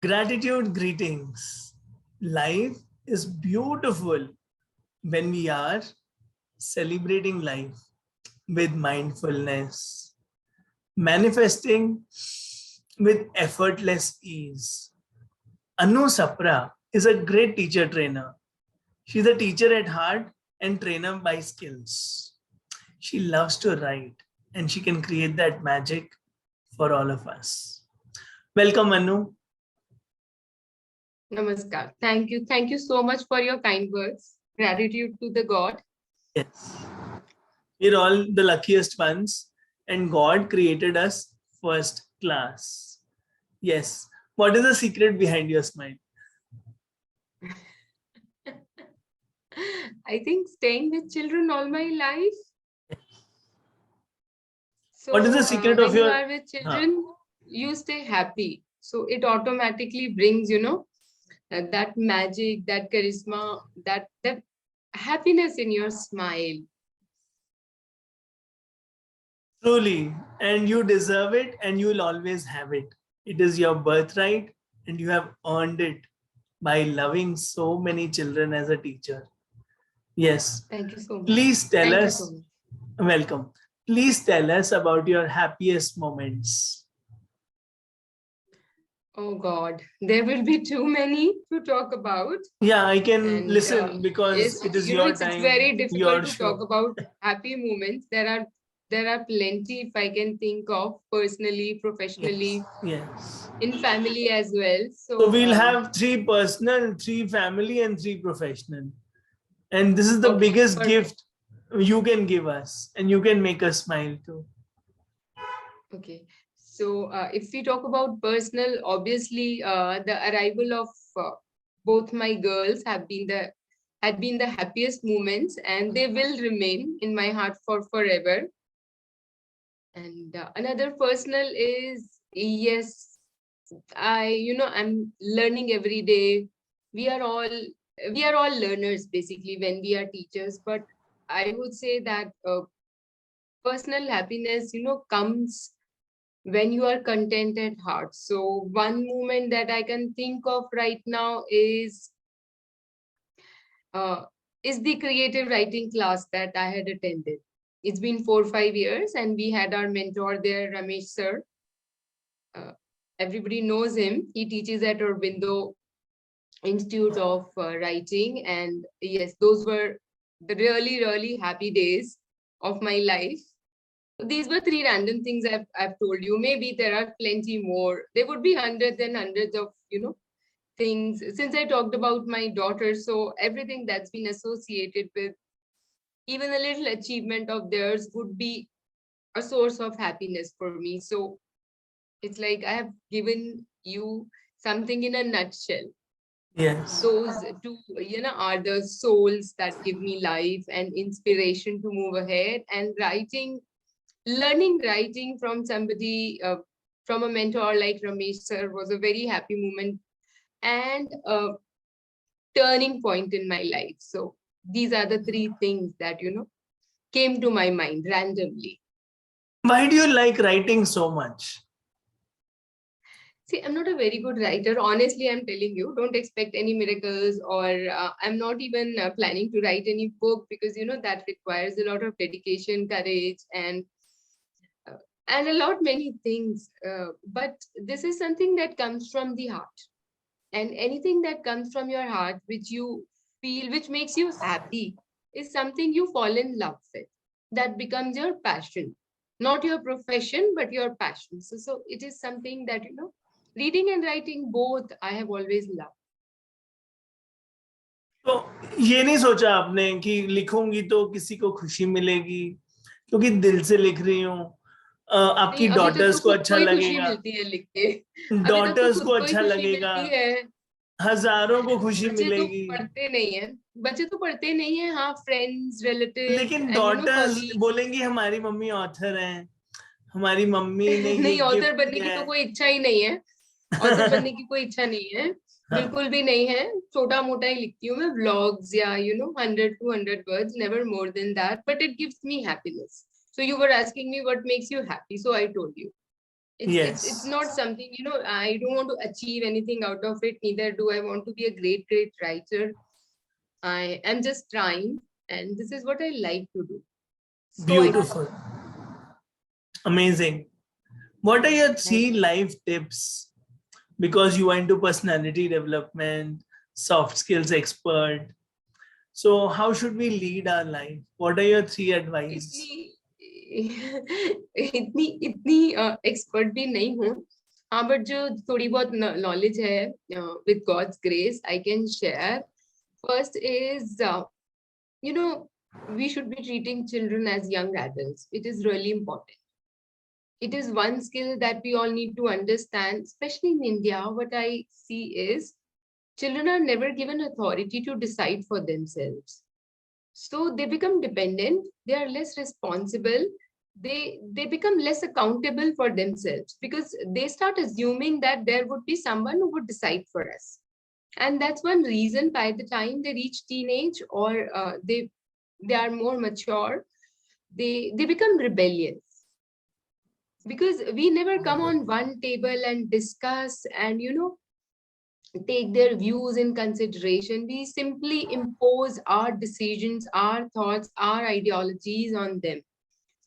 Gratitude greetings. Life is beautiful when we are celebrating life with mindfulness, manifesting with effortless ease. Sapra is a great teacher trainer. She's a teacher at heart and trainer by skills. She loves to write and she can create that magic for all of us. Welcome, Anu. Namaskar. Thank you. Thank you so much for your kind words. Gratitude to the God. Yes. We're all the luckiest ones, and God created us first class. Yes. What is the secret behind your smile? I think staying with children all my life. So What is the secret of when you your... are with children, you stay happy. So it automatically brings, that magic, that charisma, that happiness in your smile. Truly, and you deserve it, and you will always have it. It is your birthright, and you have earned it by loving so many children as a teacher. Yes. Thank you so much. Please tell Thank us. You so much. Welcome. Please tell us about your happiest moments. Oh God, there will be too many to talk about. Yeah, I can listen because it is your time. It's very difficult to show. talk about happy moments. There are plenty if I can think of personally, professionally, yes. in family as well. So we'll have 3 personal, 3 family, and 3 professional. And this is the biggest gift you can give us, and you can make us smile too. Okay. So if we talk about personal, obviously the arrival of both my girls had been the happiest moments, and they will remain in my heart for forever. And another personal is, yes, I'm learning every day. We are all learners basically when we are teachers, but I would say that personal happiness, comes when you are content at heart. So one moment that I can think of right now uh, is the creative writing class that I had attended. It's been 4 or 5 years, and we had our mentor there, Ramesh sir. Everybody knows him. He teaches at Aurobindo Institute of Writing, and yes, those were the really, really happy days of my life. These were 3 random things I've told you. Maybe there are plenty more. There would be hundreds and hundreds of, things. Since I talked about my daughter, so everything that's been associated with even a little achievement of theirs would be a source of happiness for me. So it's like I have given you something in a nutshell. Yes. Those 2, are the souls that give me life and inspiration to move ahead. And learning writing from somebody, from a mentor like Ramesh sir, was a very happy moment and a turning point in my life. So these are the 3 things that, came to my mind randomly. Why do you like writing so much? See, I'm not a very good writer. Honestly, I'm telling you, don't expect any miracles, or I'm not even planning to write any book because, that requires a lot of dedication, courage, and a lot many things. But this is something that comes from the heart. And anything that comes from your heart, which you feel, which makes you happy, is something you fall in love with. That becomes your passion. Not your profession, but your passion. So it is something that, reading and writing both, I have always loved. तो ये नहीं सोचा आपने कि लिखूंगी तो किसी को खुशी मिलेगी क्योंकि दिल से लिख रही हूँ, आपकी डॉटर्स को अच्छा लगेगा, डॉटर्स को अच्छा लगेगा, हजारों को खुशी मिलेगी। पढ़ते नहीं है, बच्चे तो पढ़ते नहीं है, हाँ, फ्रेंड्स, रिलेटिव्स, लेकिन डॉटर्स बोलेंगी हमारी मम्मी ऑथर हैं, हमारी मम्मी ने नहीं, ऑथर बनने की तो कोई इच्छा ही नहीं है, ऑथर बनने की कोई इच्छा नहीं है, बिल्कुल भी नहीं है, छोटा मोटा ही लिखती हूँ मैं, व्लॉग्स या 100-200 words, never more than that, but it gives me happiness. So you were asking me what makes you happy, so I told you. It's Yes, not something, I don't want to achieve anything out of it. Neither do I want to be a great writer. I am just trying, and this is what I like to do. So I beautiful, amazing. What are your thank three life tips? Because you are into personality development, soft skills expert. So, how should we lead our life? What are your three advice? इतनी इतनी expert भी नहीं हूँ. हाँ, but जो थोड़ी बहुत knowledge है, with God's grace I can share. First is, you know, we should be treating children as young adults. It is really important. It is one skill that we all need to understand, especially in India. What I see is children are never given authority to decide for themselves. So they become dependent, they are less responsible, they become less accountable for themselves because they start assuming that there would be someone who would decide for us. And that's one reason by the time they reach teenage or they are more mature, they become rebellious because we never come on one table and discuss and take their views in consideration. We simply impose our decisions, our thoughts, our ideologies on them.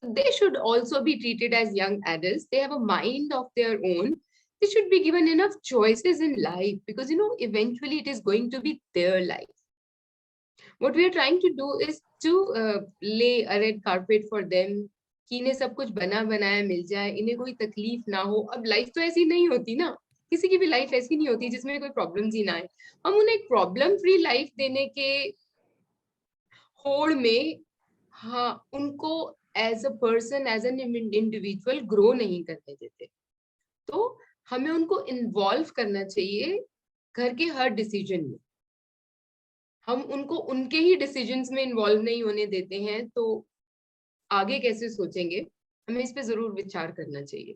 They should also be treated as young adults. They have a mind of their own. They should be given enough choices in life because eventually it is going to be their life. What we are trying to do is to lay a red carpet for them कि इन्हें सब कुछ बना बनाया मिल जाए, इन्हें कोई तकलीफ ना हो. अब लाइफ तो ऐसी नहीं होती ना, किसी की भी लाइफ ऐसी नहीं होती जिसमें कोई प्रॉब्लम्स ही ना आए. हम उन्हें एक प्रॉब्लम फ्री लाइफ देने के होड़ में, हाँ, उनको as a person, as an individual grow नहीं करने देते. तो हमें उनको इन्वॉल्व करना चाहिए घर के हर डिसीजन में. हम उनको उनके ही डिसीजंस में इन्वॉल्व नहीं होने देते हैं तो आगे कैसे सोचेंगे. हमें इस पे जरूर विचार करना चाहिए.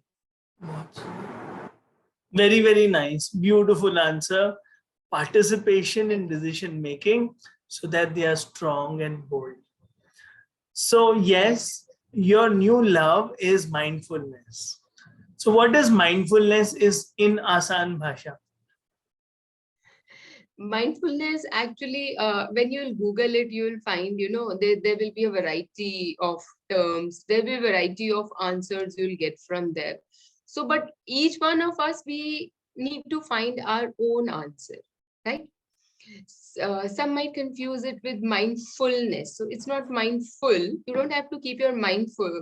Very, very nice. Beautiful answer. Participation in decision making so that they are strong and bold. So, yes, your new love is mindfulness. So, what is mindfulness is in Asan Bhasha? Mindfulness, actually, when you'll Google it, you'll find, there will be a variety of terms. There will be a variety of answers you'll get from there. So, but each one of us, we need to find our own answer, right? Some might confuse it with mindfulness. So it's not mindful. You don't have to keep your mind full.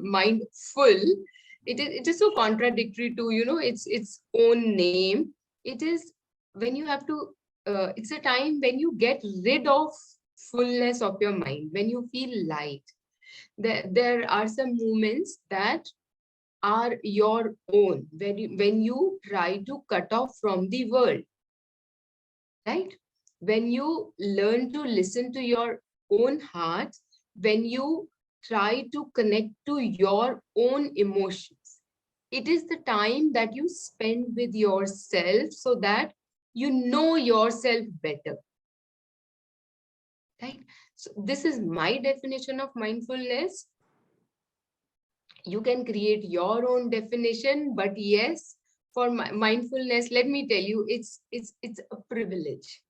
It is so contradictory to its own name. It is when you have to. It's a time when you get rid of fullness of your mind, when you feel light. There are some moments that are your own when you try to cut off from the world, right? When you learn to listen to your own heart, when you try to connect to your own emotions, it is the time that you spend with yourself so that you know yourself better, right? So this is my definition of mindfulness. You can create your own definition, but yes, for mindfulness, let me tell you, it's a privilege.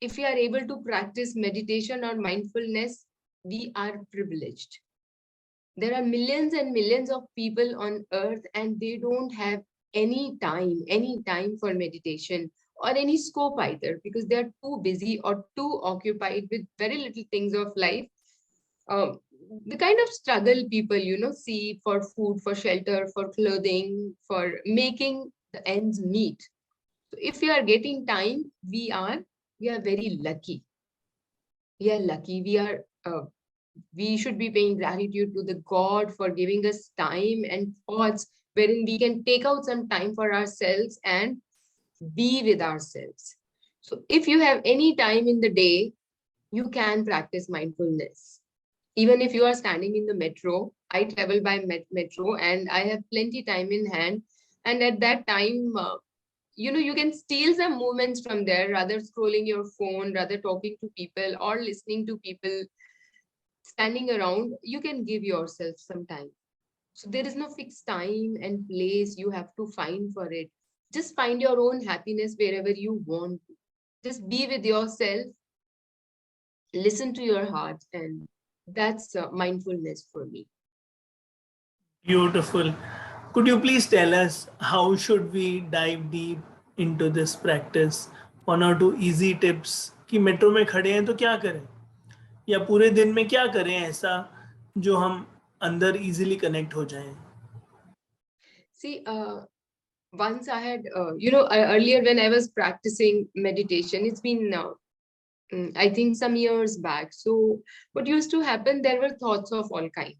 If we are able to practice meditation or mindfulness, we are privileged. There are millions and millions of people on earth and they don't have any time for meditation or any scope either because they are too busy or too occupied with very little things of life. The kind of struggle people, see for food, for shelter, for clothing, for making the ends meet. So if we are getting time, we are very lucky. We are lucky. We should be paying gratitude to the God for giving us time and thoughts wherein we can take out some time for ourselves and be with ourselves. So if you have any time in the day, you can practice mindfulness. Even if you are standing in the metro, I travel by metro and I have plenty time in hand. And at that time, you can steal some moments from there, rather scrolling your phone, rather talking to people or listening to people standing around. You can give yourself some time. So there is no fixed time and place you have to find for it. Just find your own happiness wherever you want to. Just be with yourself, listen to your heart, and that's mindfulness for me. Beautiful. Could you please tell us how should we dive deep into this practice? One or two easy tips कि metro में खड़े हैं तो क्या करें या पूरे दिन में क्या करें ऐसा जो हम अंदर इजीली कनेक्ट हो जाएं. See, once I had, earlier when I was practicing meditation, it's been I think some years back. So what used to happen, there were thoughts of all kind.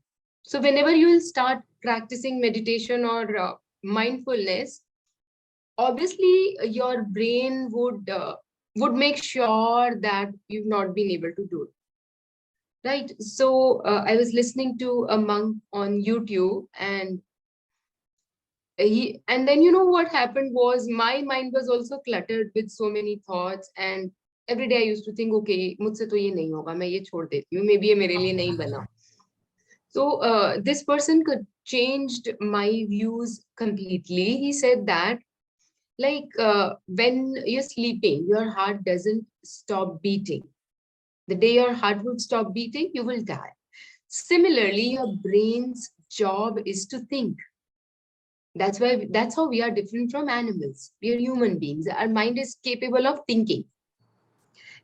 So whenever you will start practicing meditation or mindfulness, obviously your brain would make sure that you've not been able to do it. Right. So I was listening to a monk on YouTube, and then what happened was my mind was also cluttered with so many thoughts, and every day I used to think, okay, मुझसे तो ये नहीं होगा, मैं ये छोड़ देती हूँ, maybe ये मेरे लिए नहीं बना. So this person could changed my views completely. He said that, like, when you're sleeping, your heart doesn't stop beating. The day your heart would stop beating, you will die. Similarly, your brain's job is to think. That's how we are different from animals. We are human beings. Our mind is capable of thinking.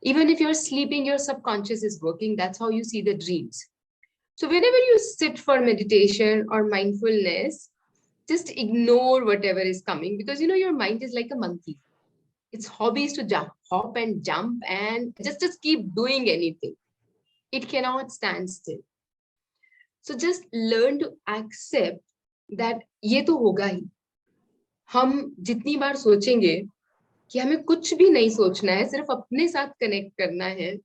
Even if you're sleeping, your subconscious is working. That's how you see the dreams. So whenever you sit for meditation or mindfulness, just ignore whatever is coming, because your mind is like a monkey. Its hobby is to hop and jump and just keep doing anything. It cannot stand still. So just learn to accept that ये तो होगा ही. हम जितनी बार सोचेंगे कि हमें कुछ भी नहीं सोचना है, सिर्फ अपने साथ कनेक्ट करना है,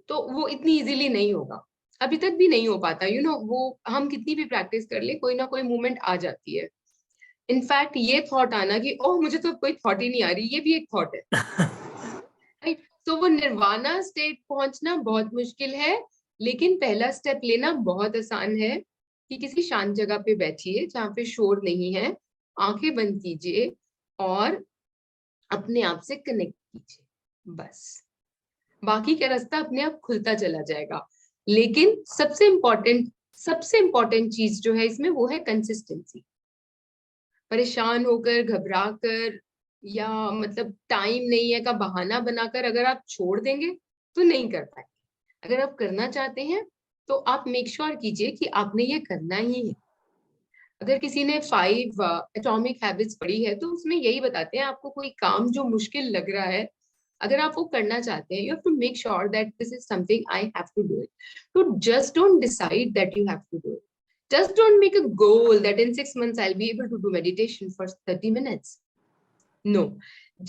तो वो इतनी इजीली नहीं होगा. अभी तक भी नहीं हो पाता. वो हम कितनी भी प्रैक्टिस कर ले, कोई ना कोई मूवमेंट आ जाती है. इनफैक्ट ये थॉट आना कि ओह मुझे तो कोई थॉट ही नहीं आ रही, ये भी एक थॉट है. राइट. तो वो निर्वाणा स्टेट पहुंचना बहुत मुश्किल है, लेकिन पहला स्टेप लेना बहुत आसान है कि किसी शांत जगह पे बैठिए जहाँ पे शोर नहीं है, आंखें बंद कीजिए और अपने आप से कनेक्ट कीजिए. बस बाकी का रास्ता अपने आप खुलता चला जाएगा. लेकिन सबसे इम्पोर्टेंट चीज जो है इसमें, वो है कंसिस्टेंसी. परेशान होकर, घबरा कर, या मतलब टाइम नहीं है का बहाना बनाकर अगर आप छोड़ देंगे तो नहीं कर पाएंगे. अगर आप करना चाहते हैं तो आप मेक श्योर कीजिए कि आपने ये करना ही है. अगर किसी ने 5 एटॉमिक हैबिट्स पढ़ी है तो उसमें यही बताते हैं, आपको कोई काम जो मुश्किल लग रहा है, अगर आप वो करना चाहते हैं, you have to make sure that this is something I have to do it. तो just don't decide that you have to do it. Just don't make a goal that in 6 months I'll be able to do meditation for 30 minutes. No,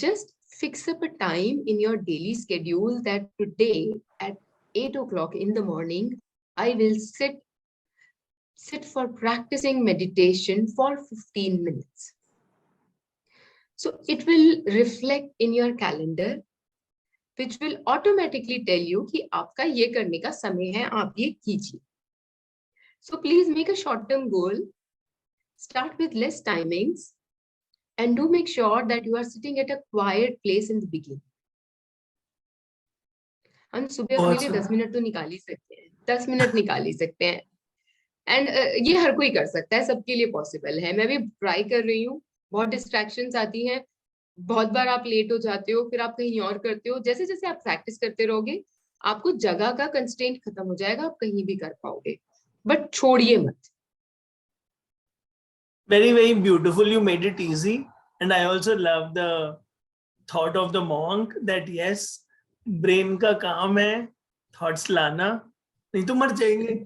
just fix up a time in your daily schedule that today at 8 o'clock in the morning, I will sit for practicing meditation for 15 minutes. So it will reflect in your calendar, which will automatically tell you कि आपका ये करने का समय है, आप ये कीजिए. So please make a short-term goal, start with less timings, and do make sure that you are sitting at a quiet place in the beginning. हम सुबह अपने लिए 10 मिनट तो निकाल ही सकते हैं, 10 मिनट निकाल ही सकते हैं. एंड ये हर कोई कर सकता है, सबके लिए पॉसिबल है. मैं भी ट्राई कर रही हूँ. बहुत डिस्ट्रैक्शंस आती हैं, बहुत बार आप लेट हो जाते हो, फिर आप कहीं और करते हो. जैसे जैसे आप प्रैक्टिस करते रहोगे, आपको जगह का कंस्ट्रेंट खत्म हो जाएगा, आप कहीं भी कर पाओगे. बट छोड़िए मत. Very, very beautiful. You made it easy. And I also love the thought of the monk that yes, brain का काम है thoughts लाना, नहीं तो मर जाएंगे.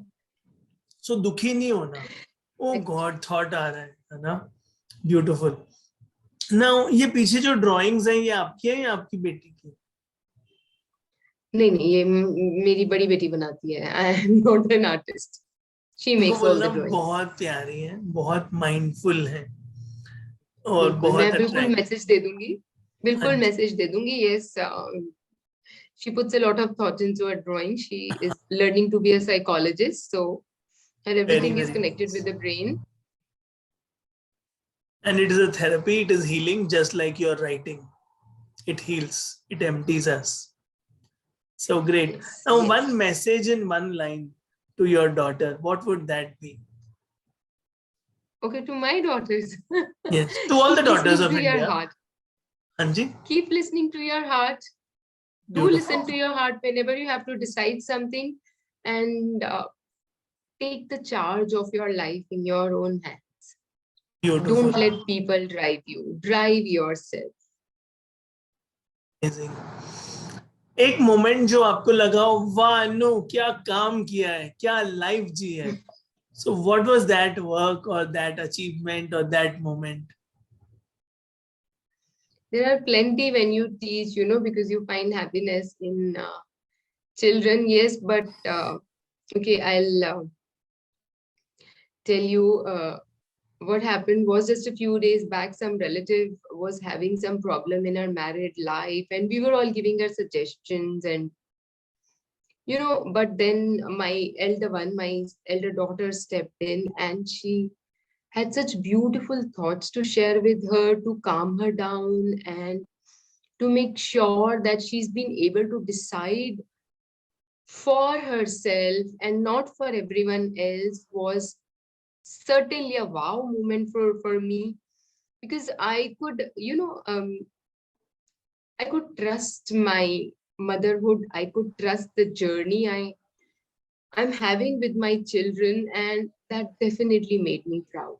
So दुखी नहीं होना. Oh God, thought आ रहा है ना. Beautiful. Now ये पीछे जो drawings हैं, ये आपकी है या आपकी बेटी की? नहीं, ये मेरी बड़ी बेटी बनाती है. I am not an artist. She makes all the drawings. बहुत प्यारी है, बहुत माइंडफुल है और बिल्कुल, बहुत मैं बिल्कुल मैसेज दे दूंगी. बिल्कुल मैसेज दे दूंगी. Yes, she puts a lot of thought into her drawing. She is learning to be a psychologist, so And Very, everything is very connected nice. with the brain. And it is a therapy, it is healing, just like your writing. It heals, it empties us. So great. Yes, Now, yes. one message in one line to your daughter, what would that be? Okay, to my daughters, Yes, to all the keep daughters listening of to your India. heart. Anji, Keep listening to your heart. Do beautiful. listen to your heart whenever you have to decide something, and take the charge of your life in your own hands. Beautiful. Don't let people drive you. Drive yourself. Amazing. एक moment जो आपको लगा हो, वाह no क्या काम किया है, क्या लाइफ जी है. So what was that work or that achievement or that moment? There are plenty when you teach, because you find happiness in children. Yes, but okay, I'll tell you what happened was just a few days back. Some relative was having some problem in her married life, and we were all giving her suggestions. And but then my elder daughter stepped in, and she had such beautiful thoughts to share with her to calm her down and to make sure that she's been able to decide for herself and not for everyone else. Was certainly a wow moment for me, because I could trust my motherhood. I could trust the journey I'm having with my children, and that definitely made me proud.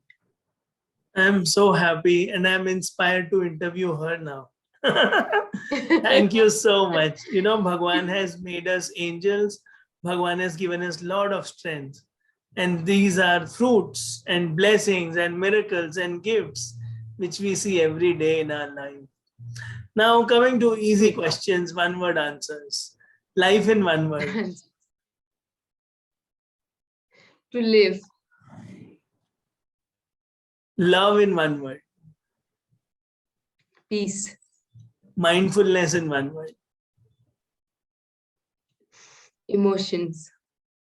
I'm so happy and I'm inspired to interview her now. Thank you so much. You know, Bhagwan has made us angels. Bhagwan has given us a lot of strength. And these are fruits and blessings and miracles and gifts which we see every day in our life. Now, coming to easy Yes. questions, one word answers. Life in one word. To live. Love in one word. Peace. Mindfulness in one word. Emotions.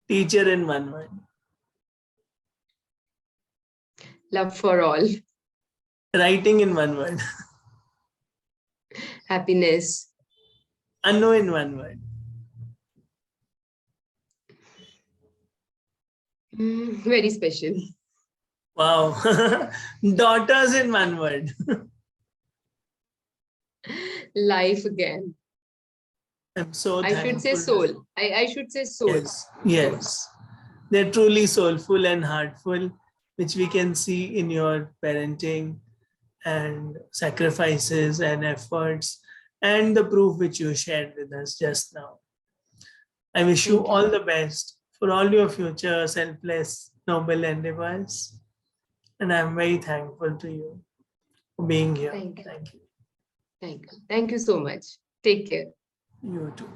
Teacher in one word. Love for all. Writing in one word. Happiness. Anu in one word. Very special. Wow. Daughters in one word. Life again. I'm so I should say thankful. soul. I should say soul. Yes, yes. They're truly soulful and heartful, which we can see in your parenting and sacrifices and efforts and the proof which you shared with us just now. I wish you Thank you. all the best for all your future selfless, noble endeavors. And I'm very thankful to you for being here. Thank you. Thank you. Thank you. Thank you so much. Take care. You too.